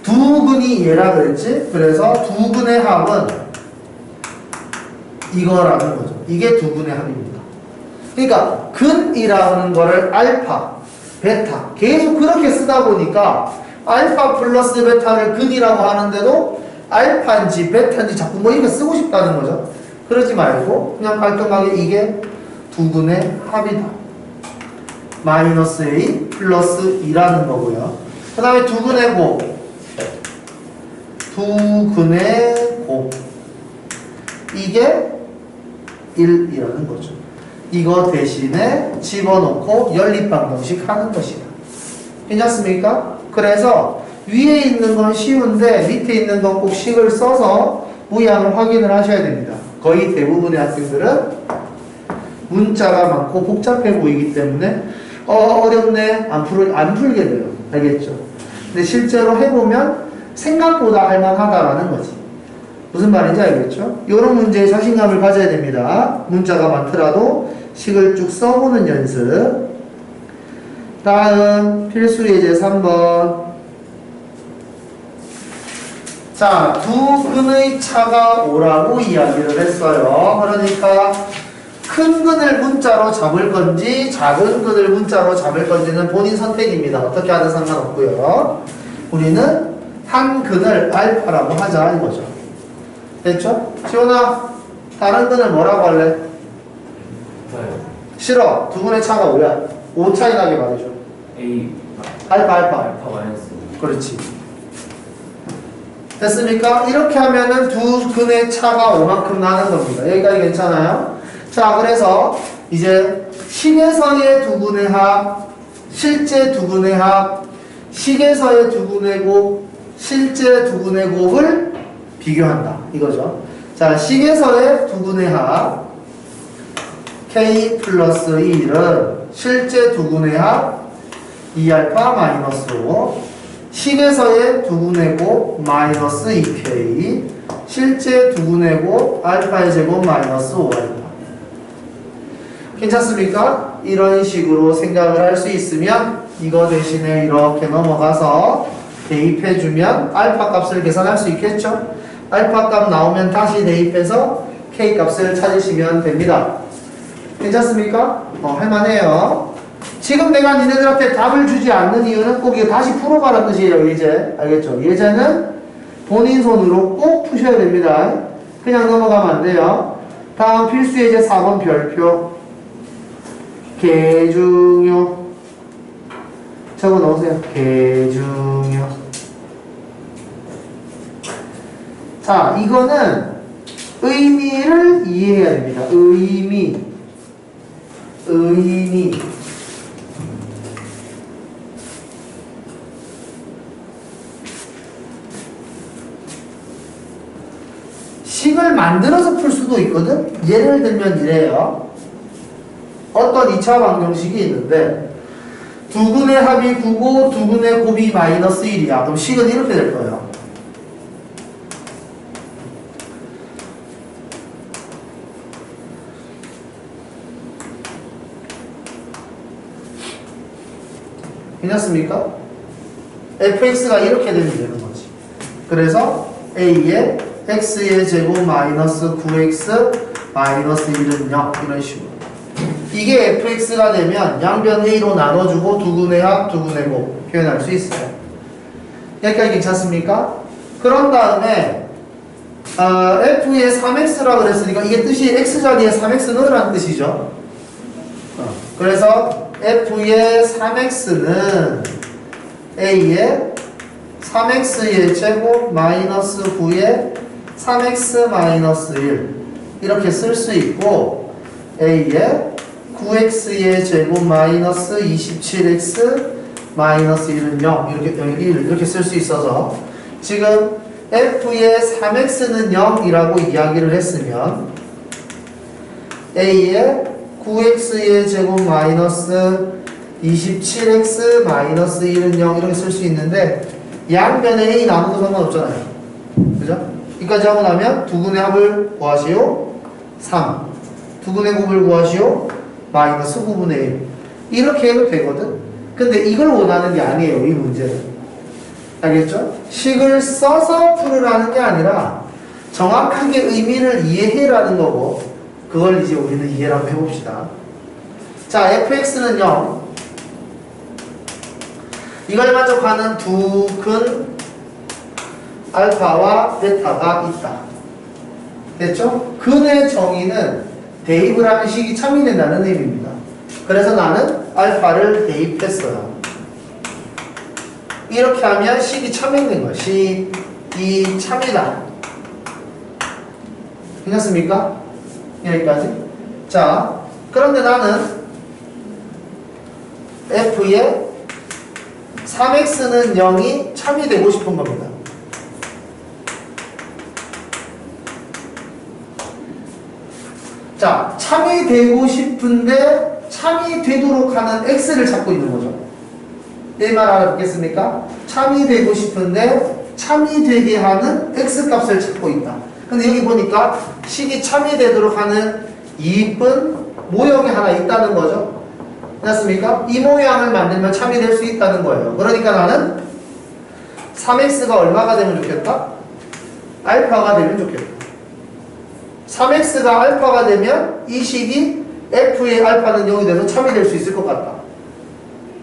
두 근이 얘라 그랬지? 그래서 두 근의 합은 이거라는 거죠. 이게 두 근의 합입니다. 그러니까 근이라는 거를 알파, 베타 계속 그렇게 쓰다 보니까 알파 플러스 베타를 근이라고 하는데도 알파인지 베타인지 자꾸 뭐 이렇게 쓰고 싶다는 거죠. 그러지 말고 그냥 깔끔하게 이게 두 근의 합이다. 마이너스 A 플러스 2라는 거고요. 그 다음에 두 근의 곱 두 근의 곱 이게 1이라는 거죠. 이거 대신에 집어넣고 연립방정식 하는 것이다. 괜찮습니까? 그래서 위에 있는 건 쉬운데 밑에 있는 건 꼭 식을 써서 모양을 확인을 하셔야 됩니다. 거의 대부분의 학생들은 문자가 많고 복잡해 보이기 때문에 어렵네 안 풀게 돼요. 알겠죠? 근데 실제로 해보면 생각보다 할만하다라는 거지. 무슨 말인지 알겠죠? 이런 문제에 자신감을 가져야 됩니다. 문자가 많더라도 식을 쭉 써보는 연습. 다음 필수 예제 3번. 자, 두 근의 차가 오라고 이야기를 했어요. 그러니까 큰 근을 문자로 잡을 건지 작은 근을 문자로 잡을 건지는 본인 선택입니다. 어떻게 하든 상관없고요. 우리는 한 근을 알파라고 하자 이거죠. 됐죠? 시원아, 다른 근을 뭐라고 할래? 싫어. 두 근의 차가 5야. 5 차이 나게 말해줘. A 알파 마이너스. 그렇지. 됐습니까? 이렇게 하면은 두 근의 차가 5만큼 나는 겁니다. 여기까지 괜찮아요? 자, 그래서 이제 식에서의 두 근의 합, 실제 두 근의 합, 식에서의 두 근의 곱, 실제 두 근의 곱을 비교한다. 이거죠. 자, 식에서의 두 근의 합 K 플러스 1은 실제 두 근의 합 2알파 마이너스 5, 식에서의 두 근의 곱 마이너스 2K, 실제 두 근의 곱 알파의 제곱 마이너스 5알파. 괜찮습니까? 이런 식으로 생각을 할 수 있으면 이거 대신에 이렇게 넘어가서 대입해주면 알파 값을 계산할 수 있겠죠? 알파 값 나오면 다시 대입해서 K 값을 찾으시면 됩니다. 괜찮습니까? 할만해요. 지금 내가 니네들한테 답을 주지 않는 이유는 꼭 이거 다시 풀어가라는 뜻이에요. 예제. 알겠죠? 예제는 본인 손으로 꼭 푸셔야 됩니다. 그냥 넘어가면 안 돼요. 다음 필수 예제 4번 별표. 계중요. 적어 넣으세요. 계중요. 자, 이거는 의미를 이해해야 됩니다. 의미. 의인이 식을 만들어서 풀 수도 있거든. 예를 들면 이래요. 어떤 2차 방정식이 있는데 두근의 합이 9고 두근의 곱이 마이너스 1이야. 그럼 식은 이렇게 될 거예요. 괜찮습니까? fx가 이렇게 되면 되는 거지. 그래서 a의 x의 제곱 마이너스 9x 마이너스 1은 0 이런 식으로. 이게 fx가 되면 양변 a로 나눠주고 두근의 합, 두근의 곱 표현할 수 있어요. 여기까지 괜찮습니까? 그런 다음에 f의 3x라고 그랬으니까 이게 뜻이 x 자리에 3x 넣으라는 뜻이죠. 그래서 f의 3x는 a의 3x의 제곱 마이너스 9의 3x 마이너스 1 이렇게 쓸 수 있고 a의 9x의 제곱 마이너스 27x 마이너스 1은 0 이렇게 쓸 수 있어서 지금 f의 3x는 0이라고 이야기를 했으면 a의 9x의 제곱 마이너스 27x 마이너스 1은 0 이렇게 쓸 수 있는데 양변에 a 나눠도 상관없잖아요. 그죠? 여기까지 하고 나면 두근의 합을 구하시오 3 두근의 곱을 구하시오 마이너스 9분의 1 이렇게 해도 되거든. 근데 이걸 원하는 게 아니에요. 이 문제는. 알겠죠? 식을 써서 풀으라는 게 아니라 정확하게 의미를 이해해라는 거고 그걸 이제 우리는 이해를 한번 해봅시다. 자, fx는 0 이걸 만족하는 두 근 알파와 베타가 있다. 됐죠? 근의 정의는 대입을 하면 식이 참이 된다는 의미입니다. 그래서 나는 알파를 대입했어요. 이렇게 하면 식이 참이된 거야. 식이 참이다. 괜찮습니까? 여기까지. 자, 그런데 나는 f의 3x는 0이 참이 되고 싶은 겁니다. 자, 참이 되고 싶은데 참이 되도록 하는 x를 찾고 있는 거죠. 이 말 알아듣겠습니까? 참이 되고 싶은데 참이 되게 하는 x 값을 찾고 있다. 근데 여기 보니까 식이 참이 되도록 하는 이쁜 모형이 하나 있다는 거죠. 맞습니까? 이 모양을 만들면 참이 될 수 있다는 거예요. 그러니까 나는 3x가 얼마가 되면 좋겠다? 알파가 되면 좋겠다. 3x가 알파가 되면 이 식이 f의 알파는 0이 돼서 참이 될 수 있을 것 같다.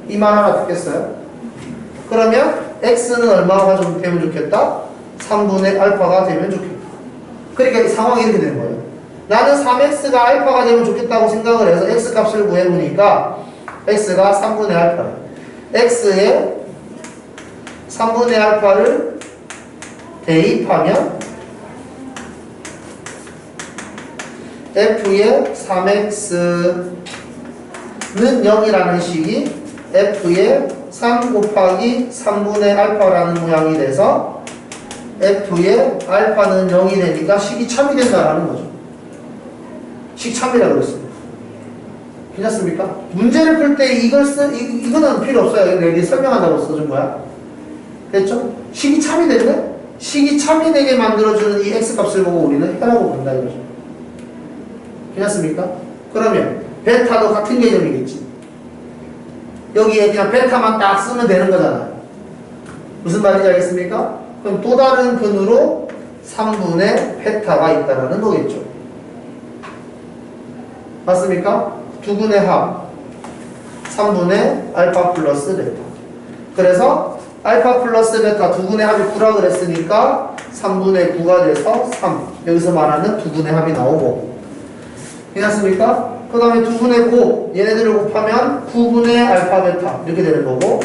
이 말 하나 듣겠어요? 그러면 x는 얼마가 좀 되면 좋겠다? 3분의 알파가 되면 좋겠다. 그러니까 이 상황이 이렇게 되는 거예요. 나는 3x가 알파가 되면 좋겠다고 생각을 해서 x 값을 구해보니까 x가 3분의 알파예요. x에 3분의 알파를 대입하면 f의 3x는 0이라는 식이 f의 3 곱하기 3분의 알파라는 모양이 돼서 f의 알파는 0이 되니까 식이 참이 된다라는 거죠. 식 참이라고 그랬습니다. 괜찮습니까? 문제를 풀 때 이거는 필요 없어요. 내가 설명한다고 써준 거야. 됐죠? 식이 참이 되네? 식이 참이 되게 만들어주는 이 x값을 보고 우리는 해라고 본다 이거죠. 괜찮습니까? 그러면 베타도 같은 개념이겠지. 여기에 그냥 베타만 딱 쓰면 되는 거잖아. 무슨 말인지 알겠습니까? 그럼 또 다른 근으로 3분의 베타가 있다라는 거겠죠. 맞습니까? 두 근의 합 3분의 알파 플러스 베타. 그래서 알파 플러스 베타 두 근의 합이 9라 그랬으니까 3분의 9가 돼서 3. 여기서 말하는 두 근의 합이 나오고. 괜찮습니까? 그 다음에 두 분의 곱, 얘네들을 곱하면 9분의 알파 베타 이렇게 되는 거고,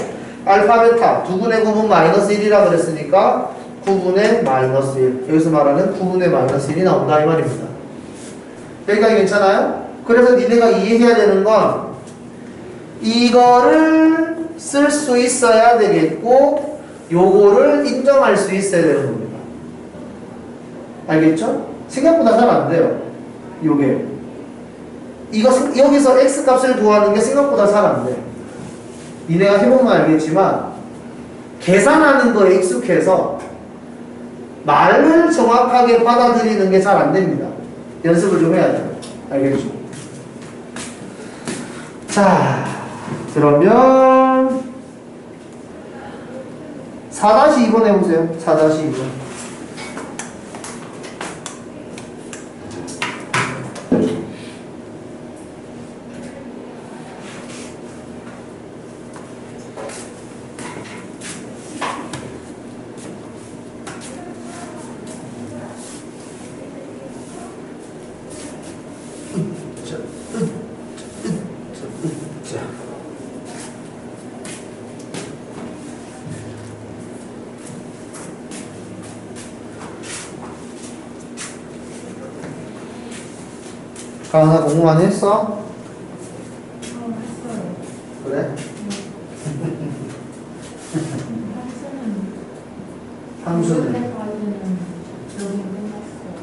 알파 베타 두 분의 곱은 마이너스 1이라 그랬으니까 9분의 마이너스 1, 여기서 말하는 9분의 마이너스 1이 나온다 이 말입니다. 여기까지 괜찮아요? 그래서 니네가 이해해야 되는 건 이거를 쓸 수 있어야 되겠고 요거를 인정할 수 있어야 되는 겁니다. 알겠죠? 생각보다 잘 안 돼요. 요게 이거 여기서 x 값을 구하는 게 생각보다 잘 안 돼요. 니네가 해보면 알겠지만 계산하는 거에 익숙해서 말을 정확하게 받아들이는 게 잘 안 됩니다. 연습을 좀 해야 돼요. 알겠죠? 자, 그러면 4-2번 해보세요. 4-2번. 가은아 공부 많이 했어? 했어요. 그래? 함수는? 여기는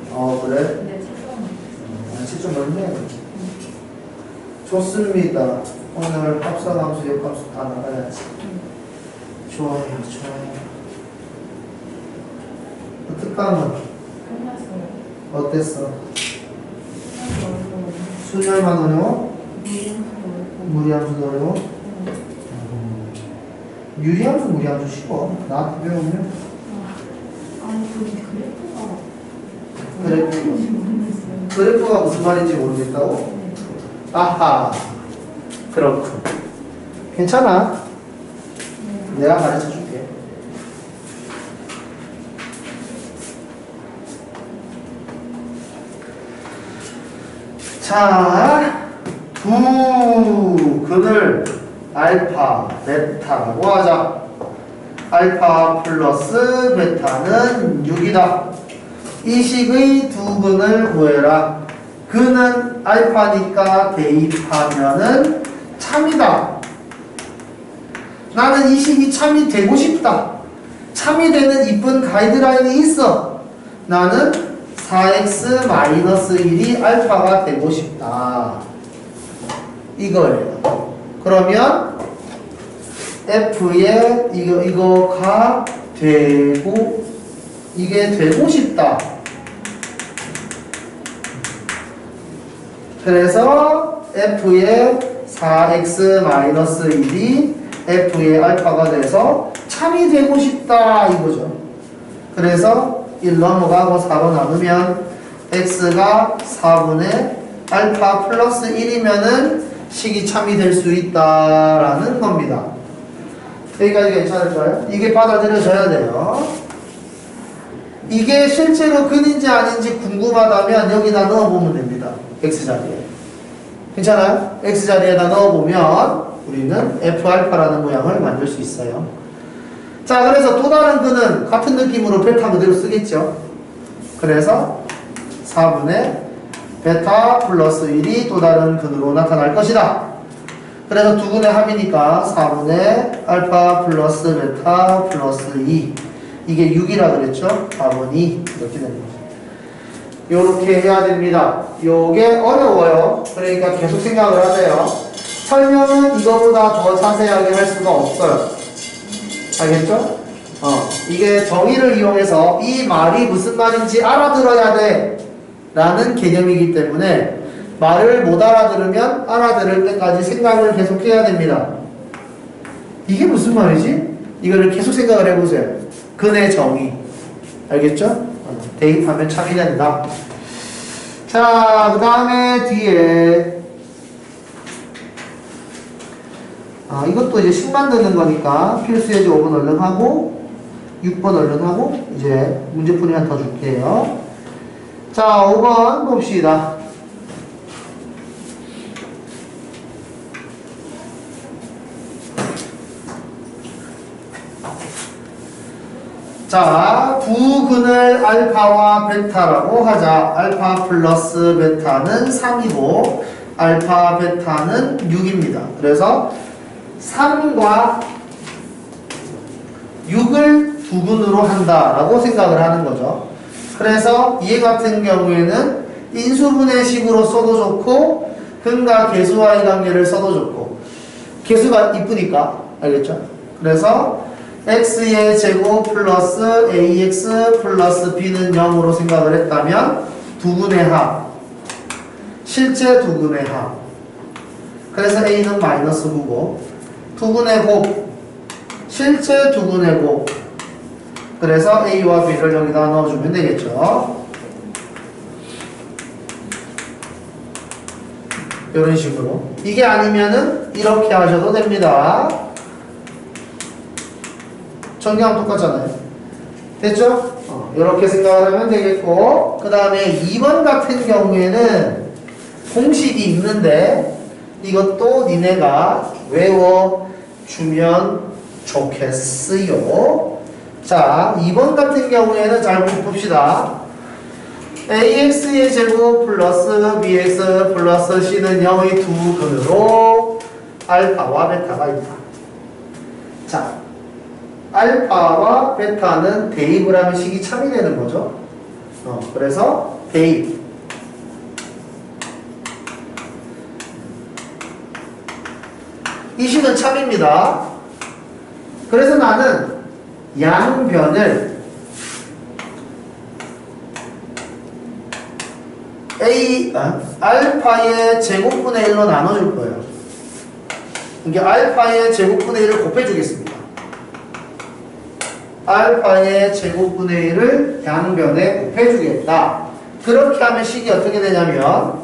끝났어요. 그래? 근데 채점 아, 7점 넘네. 좋습니다. 오늘 합성함수, 역함수 다 나가야지. 좋아요, 좋아요. 특강은 끝났어요. 어땠어? 어려워요. 순열만 어려워? 무리함수 무리함수도 어려워? 유리함수, 무리함수 쉬워. 나한테 배우면. 아니 그게 그래프가 그래프. 모르겠어요. 그래프가 무슨 말인지 모르겠다고? 네. 아하. 그렇군. 괜찮아. 네. 내가 가르쳐 줄게. 자, 근을 알파, 베타라고 하자. 알파 플러스 베타는 6이다. 이 식의 두 근을 구해라. 근은 알파니까 대입하면은 참이다. 나는 이 식이 참이 되고 싶다. 참이 되는 이쁜 가이드라인이 있어. 나는 4x-1이 알파가 되고 싶다. 이거예요. 그러면 f에 이거가 되고 이게 되고 싶다. 그래서 f에 4x-1이 f의 알파가 돼서 참이 되고 싶다 이거죠. 그래서 1 넘어가고 4로 나누면 x가 4분의 알파 플러스 1이면은 식이 참이 될 수 있다라는 겁니다. 여기까지 괜찮을까요? 이게 받아들여져야 돼요. 이게 실제로 근인지 아닌지 궁금하다면 여기다 넣어보면 됩니다. x자리에. 괜찮아요? x자리에다 넣어보면 우리는 f알파라는 모양을 만들 수 있어요. 자, 그래서 또 다른 근은 같은 느낌으로 베타 그대로 쓰겠죠. 그래서 4분의 베타 플러스 1이 또 다른 근으로 나타날 것이다. 그래서 두 근의 합이니까 4분의 알파 플러스 베타 플러스 2. 이게 6이라 그랬죠? 4분의 2 이렇게 되는 거죠. 요렇게 해야 됩니다. 요게 어려워요. 그러니까 계속 생각을 하세요. 설명은 이거보다 더 자세하게 할 수가 없어요. 알겠죠? 이게 정의를 이용해서 이 말이 무슨 말인지 알아들어야 돼 라는 개념이기 때문에 말을 못 알아들으면 알아들을 때까지 생각을 계속 해야 됩니다. 이게 무슨 말이지? 이거를 계속 생각을 해보세요. 근의 정의. 알겠죠? 대입하면 참이 된다. 자, 그 다음에 뒤에 이것도 이제 식 만드는 거니까 필수예제 5번 얼른 하고 6번 얼른 하고 이제 문제풀이 하나 더 줄게요. 자, 5번 봅시다. 자, 두 근을 알파와 베타라고 하자. 알파 플러스 베타는 3이고 알파, 베타는 6입니다. 그래서 3과 6을 두근으로 한다라고 생각을 하는 거죠. 그래서 얘 같은 경우에는 인수분해식으로 써도 좋고 근과 계수와의 관계를 써도 좋고 계수가 이쁘니까 알겠죠? 그래서 x의 제곱 플러스 ax 플러스 b는 0으로 생각을 했다면 두근의 합, 실제 두근의 합. 그래서 a는 마이너스 9고 두근의 곱, 실제 두근의 곱. 그래서 a와 b를 여기다 넣어주면 되겠죠. 이런 식으로. 이게 아니면은 이렇게 하셔도 됩니다. 정리하면 똑같잖아요. 됐죠? 이렇게 생각을 하면 되겠고, 그 다음에 2번 같은 경우에는 공식이 있는데 이것도 니네가 외워주면 좋겠어요. 자, 2번 같은 경우에는 잘 봅시다. ax의 제곱 플러스 bx 플러스 c는 0의 두 근으로 알파와 베타가 있다. 자, 알파와 베타는 대입을 하면 식이 참이 되는 거죠. 그래서 대입. 이 식은 참입니다. 그래서 나는 양변을 알파의 제곱분의 1로 나눠줄 거예요. 이게 알파의 제곱분의 1을 곱해주겠습니다. 알파의 제곱분의 1을 양변에 곱해주겠다. 그렇게 하면 식이 어떻게 되냐면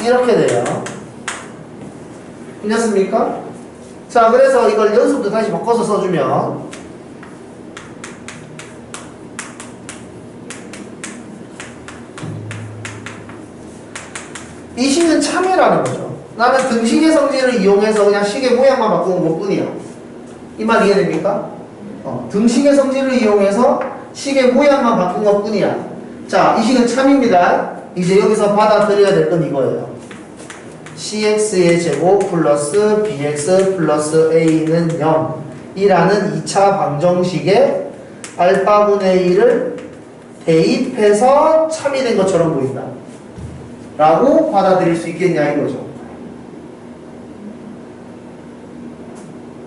이렇게 돼요. 괜찮습니까? 자, 그래서 이걸 연습도 다시 바꿔서 써주면 이 식은 참이라는 거죠. 나는 등식의 성질을 이용해서 그냥 식의 모양만 바꾸는 것 뿐이야. 이 말 이해됩니까? 등식의 성질을 이용해서 식의 모양만 바꾼 것 뿐이야. 자, 이 식은 참입니다. 이제 여기서 받아들여야 될 건 이거예요. cx의 제곱 플러스 bx 플러스 a는 0 이라는 2차 방정식에 알파분의 1을 대입해서 참이 된 것처럼 보인다 라고 받아들일 수 있겠냐 이거죠.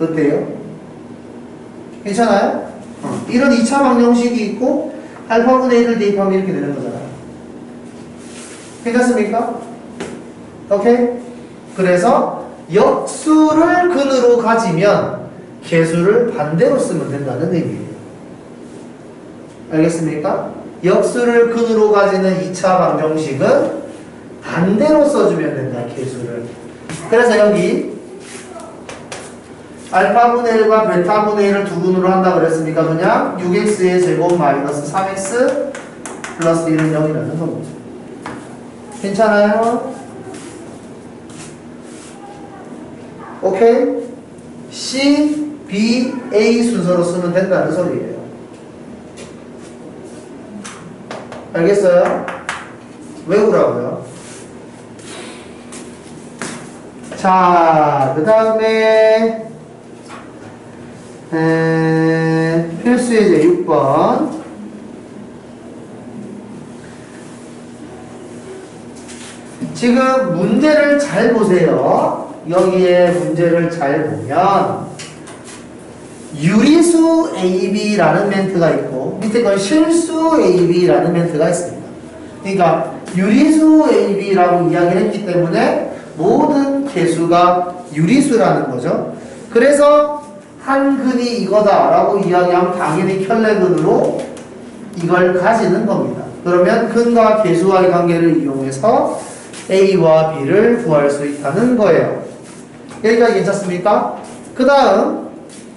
어때요? 괜찮아요? 이런 2차 방정식이 있고 알파분의 1을 대입하면 이렇게 되는 거잖아요. 괜찮습니까? 오케이? 그래서 역수를 근으로 가지면 개수를 반대로 쓰면 된다는 의미예요. 알겠습니까? 역수를 근으로 가지는 2차 방정식은 반대로 써주면 된다, 개수를. 그래서 여기 알파분의 1과 베타분의 1을 두 근으로 한다 그랬으니까 그냥 6x의 제곱 마이너스 3x 플러스 1은 0이라는 겁니다. 괜찮아요? 오케이? C, B, A 순서로 쓰면 된다는 소리예요. 알겠어요? 외우라고요. 자, 그 다음에 필수예제 6번. 지금 문제를 잘 보세요. 여기에 문제를 잘 보면 유리수 AB라는 멘트가 있고 밑에 건 실수 AB라는 멘트가 있습니다. 그러니까 유리수 AB라고 이야기를 했기 때문에 모든 개수가 유리수라는 거죠. 그래서 한 근이 이거다라고 이야기하면 당연히 켤레근으로 이걸 가지는 겁니다. 그러면 근과 개수와의 관계를 이용해서 A와 B를 구할 수 있다는 거예요. 여기까지 괜찮습니까? 그 다음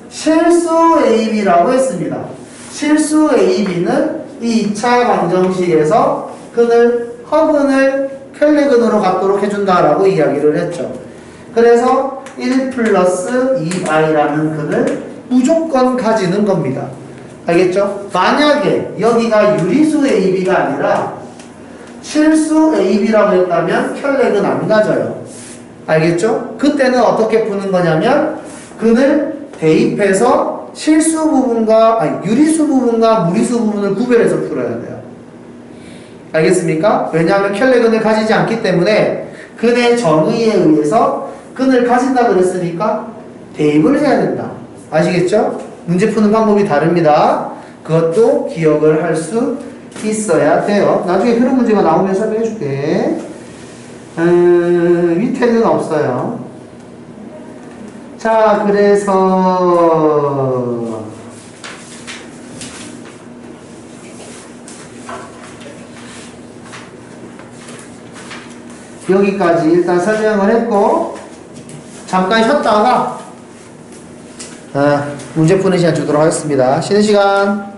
실수 AB라고 했습니다. 실수 AB는 이 2차 방정식에서 허근을 켈레근으로 갖도록 해준다라고 이야기를 했죠. 그래서 1 플러스 2i라는 근을 무조건 가지는 겁니다. 알겠죠? 만약에 여기가 유리수 AB가 아니라 실수 AB라고 했다면 혈렉은 안 가져요. 알겠죠? 그때는 어떻게 푸는 거냐면 근을 대입해서 실수 부분과 아니 유리수 부분과 무리수 부분을 구별해서 풀어야 돼요. 알겠습니까? 왜냐하면 혈렉근을 가지지 않기 때문에 근의 정의에 의해서 근을 가진다 그랬으니까 대입을 해야 된다. 아시겠죠? 문제 푸는 방법이 다릅니다. 그것도 기억을 할 수 있어야 돼요. 나중에 흐름 문제가 나오면 설명해 줄게. 밑에는 없어요. 자, 그래서 여기까지 일단 설명을 했고 잠깐 쉬었다가 문제 푸는 시간 주도록 하겠습니다. 쉬는 시간.